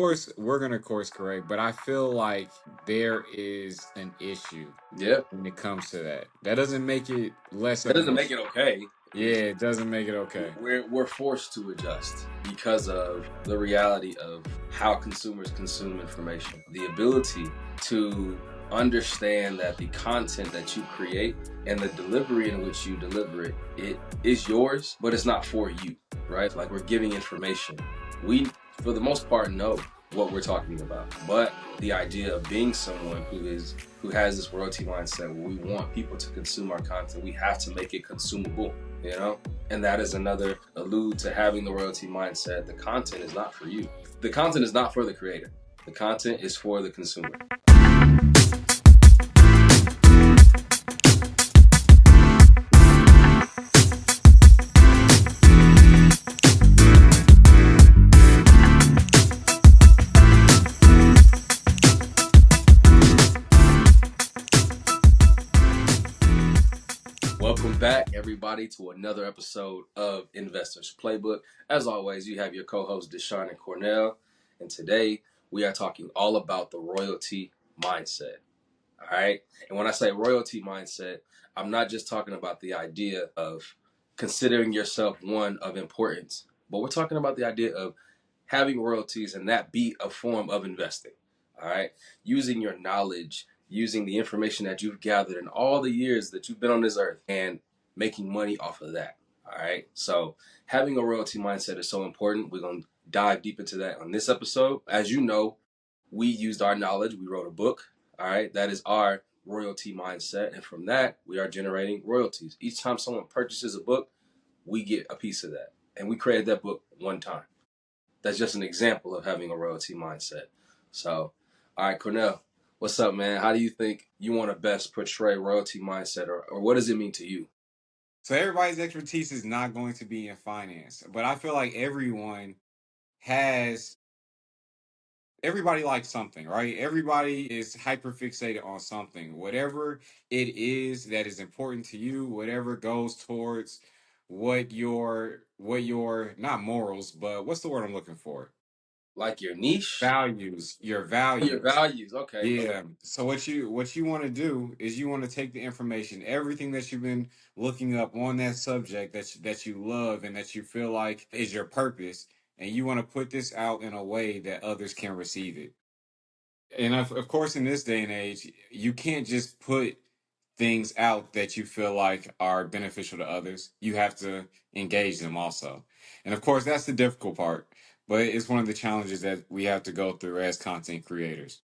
course, we're gonna course correct, but I feel like there is an issue Yeah, when it comes to that. That doesn't make it less that of an doesn't make issue. it okay. Yeah, it doesn't make it okay. We're forced to adjust because of the reality of how consumers consume information. The ability to understand that the content that you create and the delivery in which you deliver it, it is yours, but it's not for you, right? Like we're giving information. We, for the most part, know what we're talking about, but the idea of being someone who has this royalty mindset where we want people to consume our content, we have to make it consumable, you know? And that is another allude to having the royalty mindset. The content is not for you. The content is not for the creator. The content is for the consumer. Welcome back, everybody, to another episode of Investors Playbook. As always, you have your co-hosts Deshaun and Cornell, and today we are talking all about the royalty mindset. All right, and when I say royalty mindset, I'm not just talking about the idea of considering yourself one of importance, but we're talking about the idea of having royalties and that be a form of investing. All right, using your knowledge, using the information that you've gathered in all the years that you've been on this earth and making money off of that. All right, so having a royalty mindset is so important. We're going to dive deep into that on this episode. As you know, we used our knowledge, we wrote a book. All right, that is our royalty mindset, and from that we are generating royalties. Each time someone purchases a book, we get a piece of that, and we created that book one time. That's just an example of having a royalty mindset. So, all right, Cornell, what's up, man? How do you think you want to best portray royalty mindset, or what does it mean to you? So everybody's expertise is not going to be in finance, but I feel like has everybody likes something, right? Everybody is hyper fixated on something. Whatever it is that is important to you, whatever goes towards what your not morals, but what's the word I'm looking for? Like your niche, Values, your your values. values. Okay, okay. Yeah. So what you want to do is you want to take the information, everything that you've been looking up on that subject that you love and that you feel like is your purpose, and you want to put this out in a way that others can receive it. And of course, in this day and age, you can't just put things out that you feel like are beneficial to others. You have to engage them also. And of course, that's the difficult part, but it's one of the challenges that we have to go through as content creators.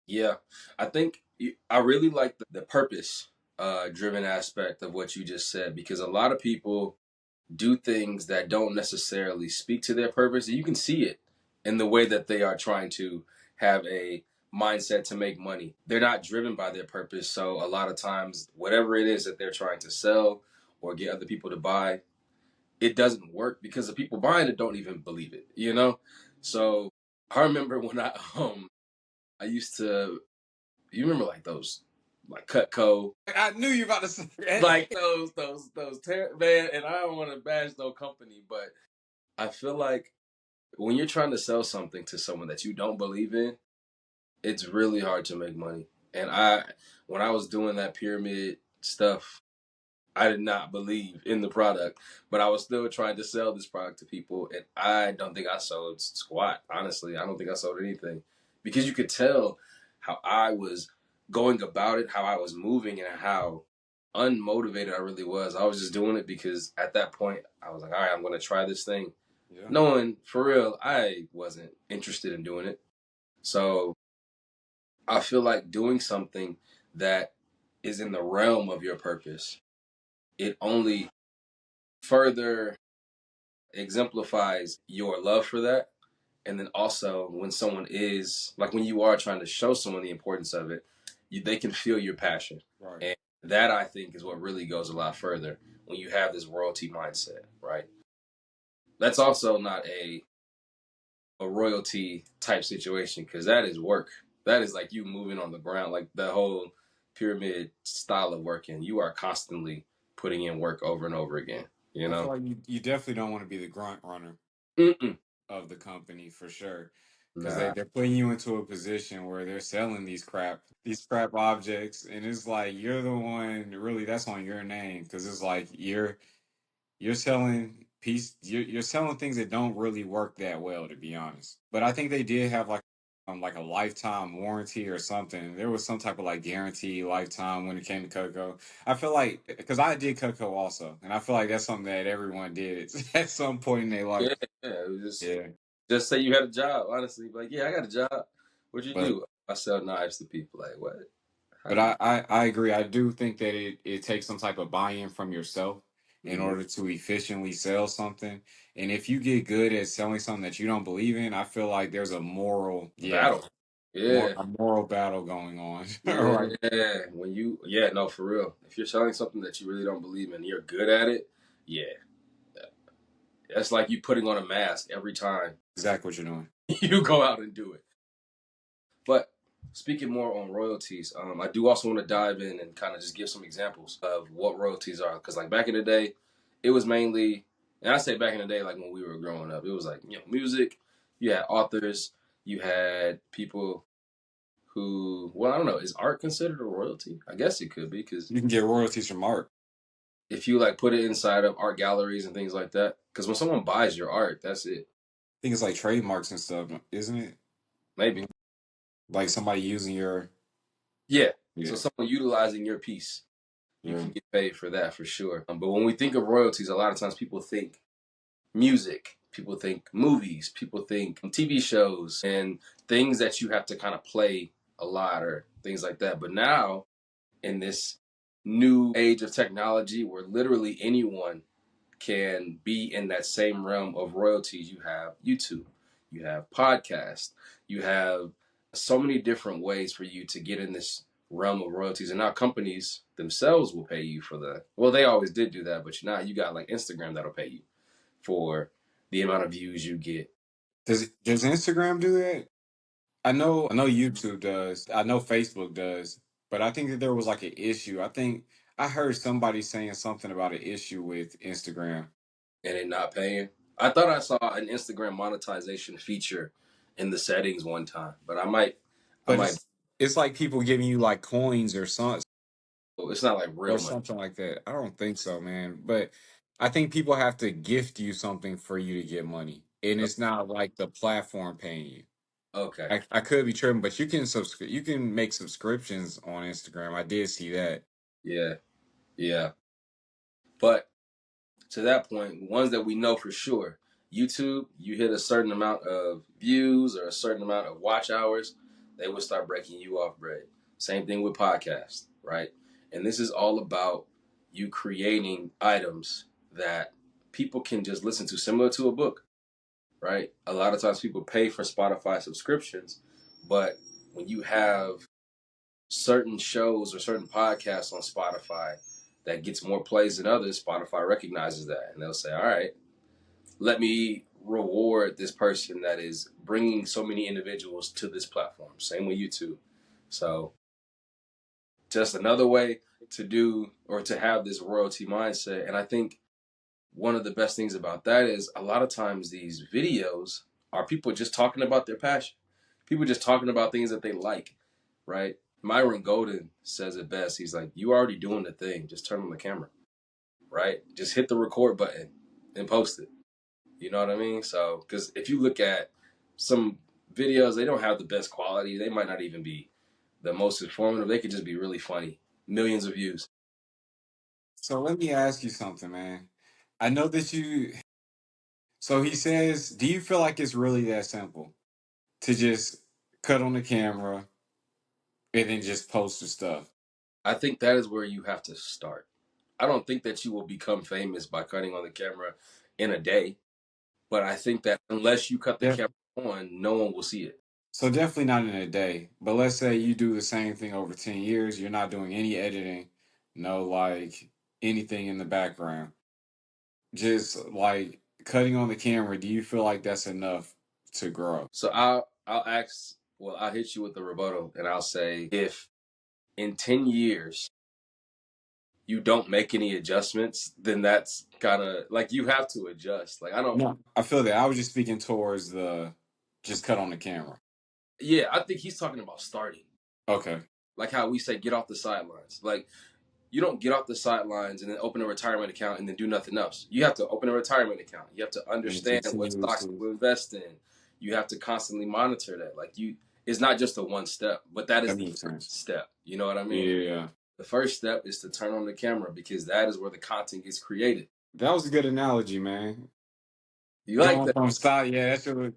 Yeah, I think I really like the purpose driven aspect of what you just said, because a lot of people do things that don't necessarily speak to their purpose. You can see it in the way that they are trying to have a mindset to make money. They're not driven by their purpose. So a lot of times, whatever it is that they're trying to sell or get other people to buy, it doesn't work because the people buying it don't even believe it, you know? So I remember when I used to, you remember like those like Cutco, I knew you were about to say that. like man, and I don't want to bash no company, but I feel like when you're trying to sell something to someone that you don't believe in, it's really hard to make money. And when I was doing that pyramid stuff, I did not believe in the product, but I was still trying to sell this product to people. And I don't think I sold squat. Honestly, I don't think I sold anything because you could tell how I was going about it, how I was moving, and how unmotivated I really was. I was just doing it because at that point I was like, all right, I'm going to try this thing. Yeah. Knowing for real, I wasn't interested in doing it. So I feel like doing something that is in the realm of your purpose, it only further exemplifies your love for that. And then also when someone is like, when you are trying to show someone the importance of it, they can feel your passion. Right. And that I think is what really goes a lot further when you have this royalty mindset, right? That's also not a royalty type situation because that is work. That is like you moving on the ground, like the whole pyramid style of working. You are constantly putting in work over and over again. You I feel know. like you definitely don't want to be the grunt runner Mm-mm. of the company for sure. because Nah. they're putting you into a position where they're selling these crap objects, and it's like you're the one really that's on your name because it's like you're selling you're selling things that don't really work that well, to be honest. But I think they did have like a lifetime warranty or something. There was some type of like guarantee lifetime when it came to cocoa. I feel like because I did cocoa also, and I feel like that's something that everyone did at some point in their life. Yeah, yeah. It was Yeah, just say you had a job. Honestly, like, yeah, I got a job. What'd you but do? I sell knives to people. Like, what? How but do you? I agree. I do think that it takes some type of buy-in from yourself in Mhm. order to efficiently sell something. And if you get good at selling something that you don't believe in, I feel like there's a moral, yeah, Battle. Yeah. a moral battle going on. Right. Yeah. Yeah, no, for real. If you're selling something that you really don't believe in, you're good at it. Yeah, that's like you putting on a mask every time Exactly what you're doing. you go out and do it. But speaking more on royalties, I do also want to dive in and kind of just give some examples of what royalties are. Because like back in the day, it was mainly, and I say back in the day, like when we were growing up, it was like music. You had authors. You had people who, well, I don't know, is art considered a royalty? I guess it could be because You can get royalties from art. if you like put it inside of art galleries and things like that, because when someone buys your art, that's it. I think it's like trademarks and stuff, isn't it? Maybe, Like somebody using your yeah. So yeah. someone utilizing your piece, you Yeah. can get paid for that for sure. But when we think of royalties, a lot of times people think music, people think movies, people think TV shows and things that you have to kind of play a lot or things like that. But now in this new age of technology where literally anyone can be in that same realm of royalties, you have YouTube, you have podcasts, you have so many different ways for you to get in this realm of royalties. And now companies themselves will pay you for well, they always did do that, but now you got like Instagram that'll pay you for the amount of views you get. Does Instagram do that? I know YouTube does. I know Facebook does. But I think that there was like an issue. I think I heard somebody saying something about an issue with Instagram. And it not paying. I thought I saw an Instagram monetization feature in the settings one time, but I But might, it's like people giving you like coins it's not like or real money. something like that. I don't think so, man. But I think people have to gift you something for you to get money. And it's not like the platform paying you. Okay. I could be tripping, but you can make subscriptions on Instagram. I did see that. Yeah. Yeah. But to that point, ones that we know for sure, YouTube, you hit a certain amount of views or a certain amount of watch hours, they will start breaking you off bread. Same thing with podcasts, right? And this is all about you creating items that people can just listen to, similar to a book, right? A lot of times people pay for Spotify subscriptions, but when you have certain shows or certain podcasts on Spotify that gets more plays than others, Spotify recognizes that and they'll say, all right, let me reward this person that is bringing so many individuals to this platform. Same with YouTube. So just another way to do or to have this royalty mindset. And I think one of the best things about that is a lot of times these videos are people just talking about their passion, people just talking about things that they like, right? Myron Golden says it best. He's like, you already doing the thing. Just turn on the camera, right? Just hit the record button and post it. You know what I mean? So, because if you look at some videos, they don't have the best quality. They might not even be the most informative. They could just be really funny. Millions of views. So let me ask you something, man. I know that you so he says, do you feel like it's really that simple to just cut on the camera and then just post the stuff? I think that is where you have to start. I don't think that you will become famous by cutting on the camera in a day, but I think that unless you cut the Yeah. camera on, no one will see it. So definitely not in a day. But let's say you do the same thing over 10 years, you're not doing any editing, no like anything in the background. Just like cutting on the camera, do you feel like that's enough to grow? So I'll hit you with the rebuttal and I'll say if in 10 years you don't make any adjustments, then that's kind of like you have to adjust. Like I don't No, I feel that. I was just speaking towards Just cut on the camera. Yeah, I think he's talking about starting. Okay. Like how we say, get off the sidelines. Like you don't get off the sidelines and then open a retirement account and then do nothing else. You have to open a retirement account. You have to And understand what stocks continuously. to invest in. You have to constantly monitor that. Like you, it's not just a one step, but that is That the makes first sense. step. You know what I mean? Yeah. The first step is to turn on the camera because that is where the content gets created. That was a good analogy, man. You like Going that? from style, yeah, that shit was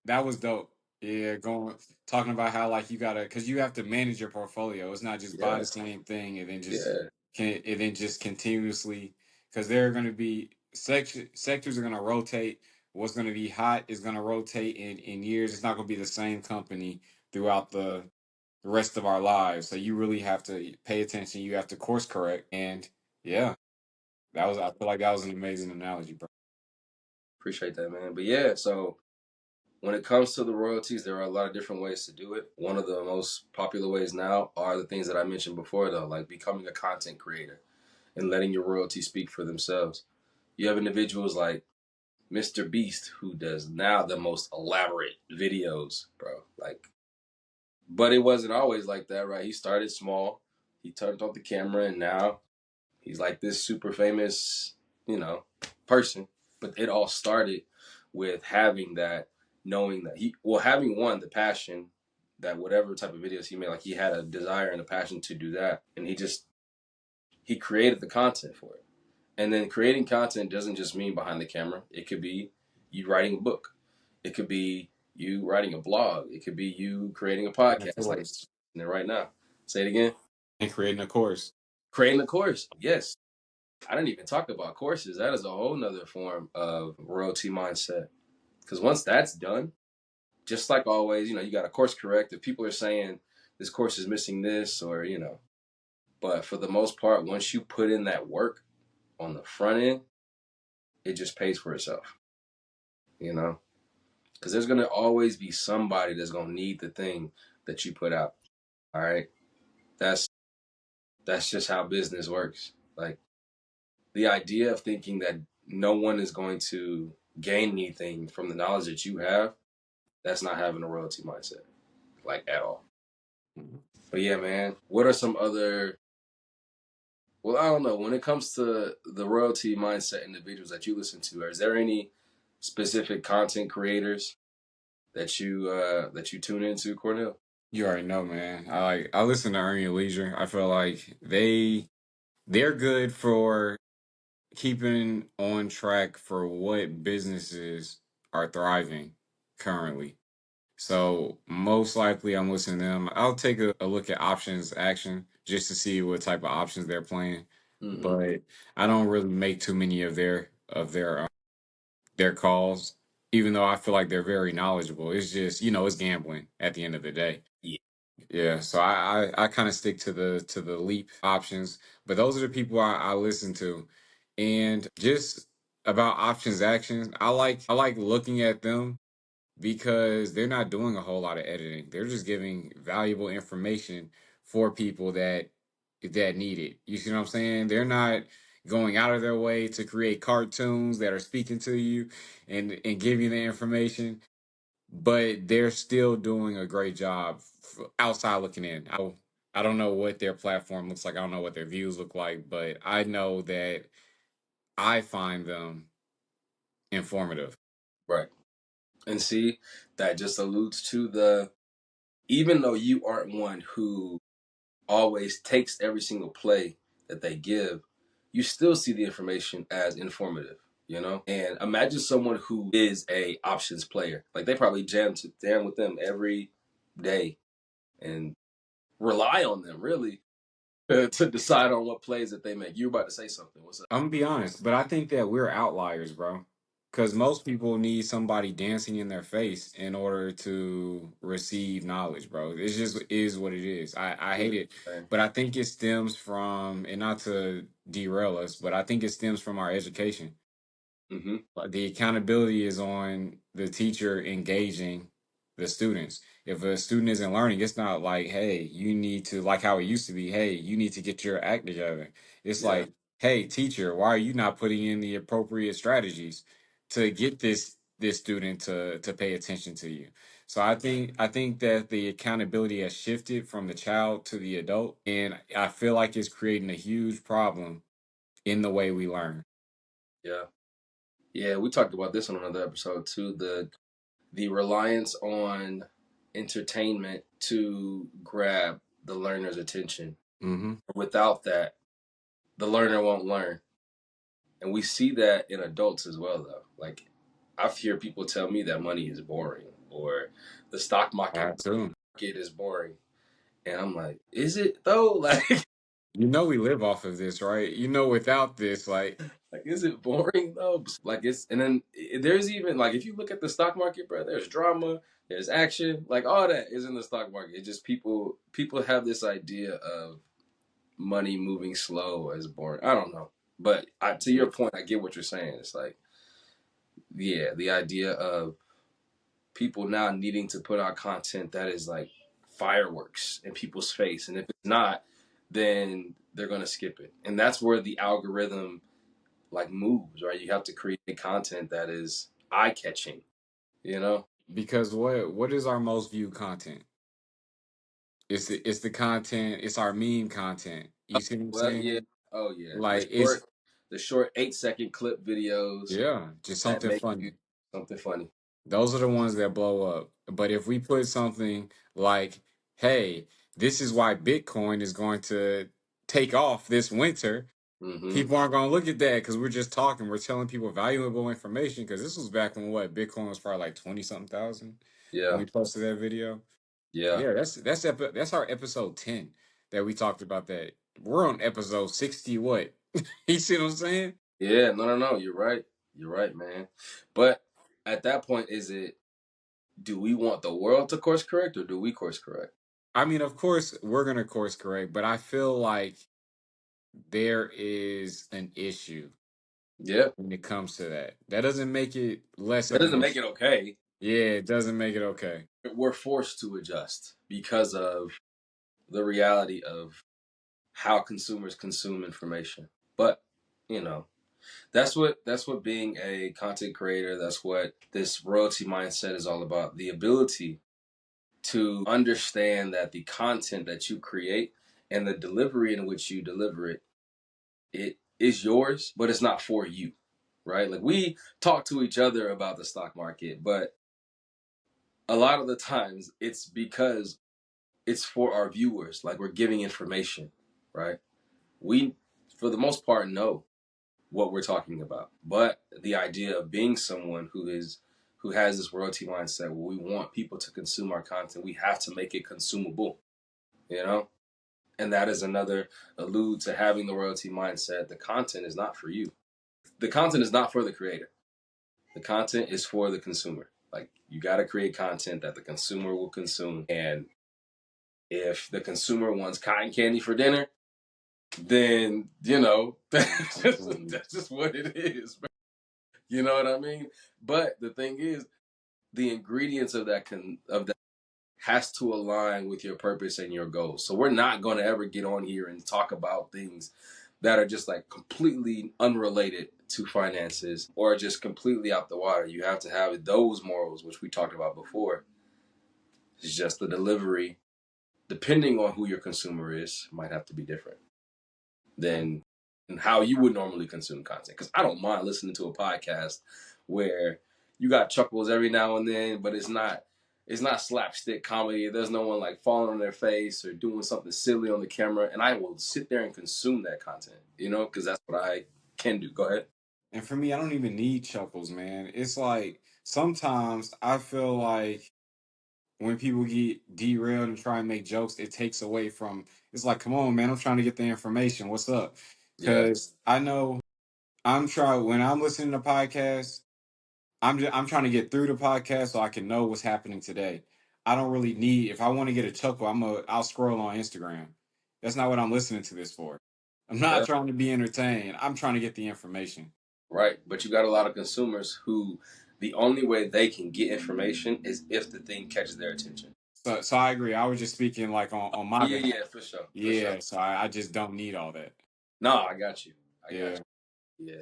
that was dope. Yeah, going talking about how like you gotta because you have to manage your portfolio. It's not just buy Yeah, the same thing and then just yeah. continuously because there are gonna be sectors are gonna rotate. What's gonna be hot is gonna rotate in years. It's not gonna be the same company throughout the rest of our lives. So you really have to pay attention. You have to course correct. And yeah, that was I feel like that was an amazing analogy, bro. Appreciate that, man. But yeah, so when it comes to the royalties, there are a lot of different ways to do it. One of the most popular ways now are the things that I mentioned before, though, like becoming a content creator and letting your royalties speak for themselves. You have individuals like Mr. Beast, who does now the most elaborate videos, bro. Like, but it wasn't always like that, right? He started small, he turned on the camera, and now he's like this super famous, you know, person. But it all started with having that, knowing that having one, the passion that whatever type of videos he made, like he had a desire and a passion to do that. And he created the content for it. And then creating content doesn't just mean behind the camera. It could be you writing a book. It could be you writing a blog. It could be you creating a And of podcast like course. right now. Say it again. And creating a course. Creating a course. Yes. I didn't even talk about courses. That is a whole nother form of royalty mindset. Because once that's done, just like always, you got to course correct. If people are saying this course is missing this or. But for the most part, once you put in that work on the front end, it just pays for itself, you know? Because there's going to always be somebody that's going to need the thing that you put out. All right. That's, that's just how business works. Like, the idea of thinking that no one is going to gain anything from the knowledge that you have, that's not having a royalty mindset, like at all. Mhm. But yeah, man, what are some other, well, I don't know, when it comes to the royalty mindset individuals that you listen to, is there any specific content creators that you tune into, Cornell? You already know, man. I listen to Earn Your Leisure. I feel like they're good for keeping on track for what businesses are thriving currently. So most likely I'm listening to them. I'll take a look at options action just to see what type of options they're playing. Mm-hmm. But I don't really make too many of their calls, even though I feel like they're very knowledgeable. It's just, it's gambling at the end of the day. Yeah. Yeah, so I kind of stick to the leap options, but those are the people I listen to, and just about options actions, I like looking at them because they're not doing a whole lot of editing. They're just giving valuable information for people that need it. You see what I'm saying? They're not going out of their way to create cartoons that are speaking to you and give you the information, but they're still doing a great job outside looking in. I don't know what their platform looks like. I don't know what their views look like, but I know that I find them informative. Right. And see, that just alludes to even though you aren't one who always takes every single play that they give, you still see the information as informative, you know? And imagine someone who is a options player. Like they probably jam with them every day and rely on them really to decide on what plays that they make. You were about to say something. What's up? I'm gonna be honest, but I think that we're outliers, bro. Because most people need somebody dancing in their face in order to receive knowledge, bro. It just is what it is. I hate it, but I think it stems from, and not to derail us, but I think it stems from our education. Mm-hmm. Like, the accountability is on the teacher engaging the students. If a student isn't learning, it's not like, hey, you need to, like how it used to be, hey, you need to get your act together. It's Yeah. like, hey, teacher, why are you not putting in the appropriate strategies to get this? this student to pay attention to you. So I think that the accountability has shifted from the child to the adult, and I feel like it's creating a huge problem in the way we learn. Yeah. Yeah, we talked about this on another episode too. The reliance on entertainment to grab the learner's attention. Hmm. Without that, the learner won't learn. And we see that in adults as well, though. Like, I hear people tell me that money is boring or the stock market I too. is boring. And I'm like, is it though? You know we live off of this, right? You know without this, like Like, is it boring though? Like, and then there's even, like, if you look at the stock market, bro, there's drama, there's action, like, all that is in the stock market. It's just people have this idea of money moving slow as boring. I don't know. But to your point, I get what you're saying. It's like, yeah, the idea of people now needing to put out content that is like fireworks in people's face. And if it's not, then they're going to skip it. And that's where the algorithm like moves, right? You have to create content that is eye catching, you know? because what is our most viewed content? It's the content. It's our meme content. You see what I'm Well, yeah. saying? Oh, yeah. Like it's The short 8-second clip videos yeah, just that something make you funny. something funny. Those are the ones that blow up. But if we put something like, "Hey, this is why Bitcoin is going to take off this winter," Mm-hmm. people aren't going to look at that because we're just talking. We're telling people valuable information because this was back when what Bitcoin was probably like 20 something thousand when Yeah. we posted that video. Yeah. Yeah, that's our episode 10 that we talked about that. We're on episode 60 what? You see what I'm saying? Yeah. No, no, no. You're right. You're right, man. But at that point, do we want the world to course correct or do we course correct? I mean, of course we're going to course correct, but I feel like there is an issue Yeah. when it comes to that. That doesn't make it less That of doesn't an make issue. it okay. Yeah, it doesn't make it okay. We're forced to adjust because of the reality of how consumers consume information. But, you know, that's what being a content creator, that's what this royalty mindset is all about. The ability to understand that the content that you create and the delivery in which you deliver it, it is yours, but it's not for you, right? Like we talk to each other about the stock market, but a lot of the times it's because it's for our viewers. Like we're giving information, right? We, for the most part, know what we're talking about. But the idea of being someone who has this royalty mindset where we want people to consume our content, we have to make it consumable, you know? And that is another allude to having the royalty mindset. The content is not for you. The content is not for the creator. The content is for the consumer. Like you got to create content that the consumer will consume. And if the consumer wants cotton candy for dinner, then that's just what it is. You know what I mean? But the thing is, the ingredients of that has to align with your purpose and your goals. So we're not going to ever get on here and talk about things that are just like completely unrelated to finances or just completely out the water. You have to have those morals, which we talked about before. It's just the delivery, depending on who your consumer is, might have to be different than how you would normally consume content. Because I don't mind listening to a podcast where you got chuckles every now and then, but it's not slapstick comedy. There's no one like falling on their face or doing something silly on the camera, and I will sit there and consume that content, because that's what I can do. Go ahead. And for me, I don't even need chuckles, man. It's like sometimes I feel like when people get derailed and try and make jokes, it takes away from. It's like, come on, man, I'm trying to get the information. What's up? Yeah, Because I know I'm trying when I'm listening to podcasts. I'm trying to get through the podcast so I can know what's happening today. I don't really need if I want to get a chuckle, I'll scroll on Instagram. That's not what I'm listening to this for. I'm not yeah, trying to be entertained. I'm trying to get the information. right. But you got a lot of consumers who the only way they can get information is if the thing catches their attention. So I agree. I was just speaking like on my Yeah, behalf. yeah, for sure, for sure. Yeah, so I just don't need all that. No, I got you. I got Yeah. you. Yeah.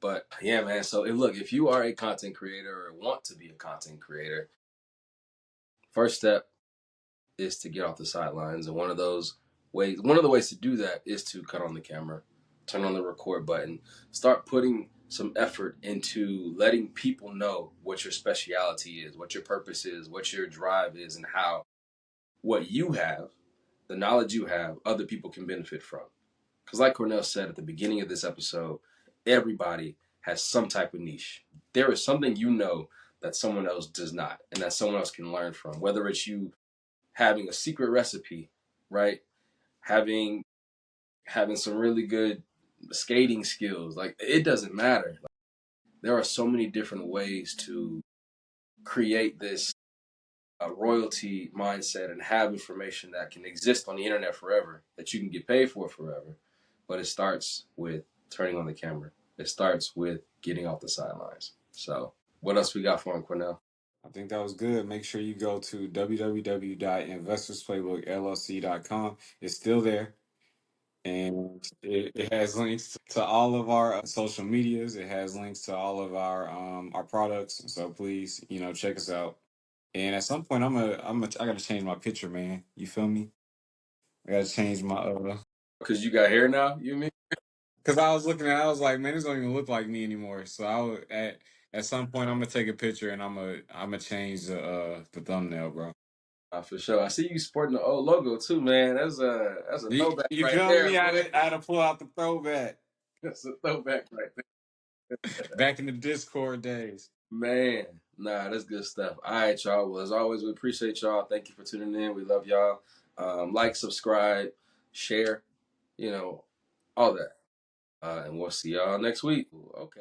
But yeah, man. So look, if you are a content creator or want to be a content creator, first step is to get off the sidelines. And one of the ways to do that is to cut on the camera, turn on the record button, start putting some effort into letting people know what your speciality is, what your purpose is, what your drive is, and how what you have, the knowledge you have, other people can benefit from. Because, like Cornell said at the beginning of this episode, everybody has some type of niche. There is something you know that someone else does not, and that someone else can learn from. Whether it's you having a secret recipe, right? Having some really good skating skills, like it doesn't matter. Like, there are so many different ways to create this royalty mindset and have information that can exist on the internet forever, that you can get paid for forever. But it starts with turning on the camera. It starts with getting off the sidelines. So, what else we got for him, Cornell? I think that was good. Make sure you go to www.investorsplaybookllc.com. It's still there. And it has links to all of our social medias. It has links to all of our products. So please, check us out. And at some point, I gotta change my picture, man. You feel me? I gotta change my Because you got hair now, you mean? because I was looking at, I was like, man, this don't even look like me anymore. So at some point, I'm gonna take a picture and I'm gonna change the thumbnail, bro. For sure. I see you sporting the old logo too, man. That's a throwback You right feel there, me? boy. I had to pull out the throwback That's a throwback right there. back in the Discord days. Man, nah, that's good stuff. All right, y'all. Well, as always, we appreciate y'all. Thank you for tuning in. We love y'all. Like, subscribe, share, you know, all that. And we'll see y'all next week. Okay.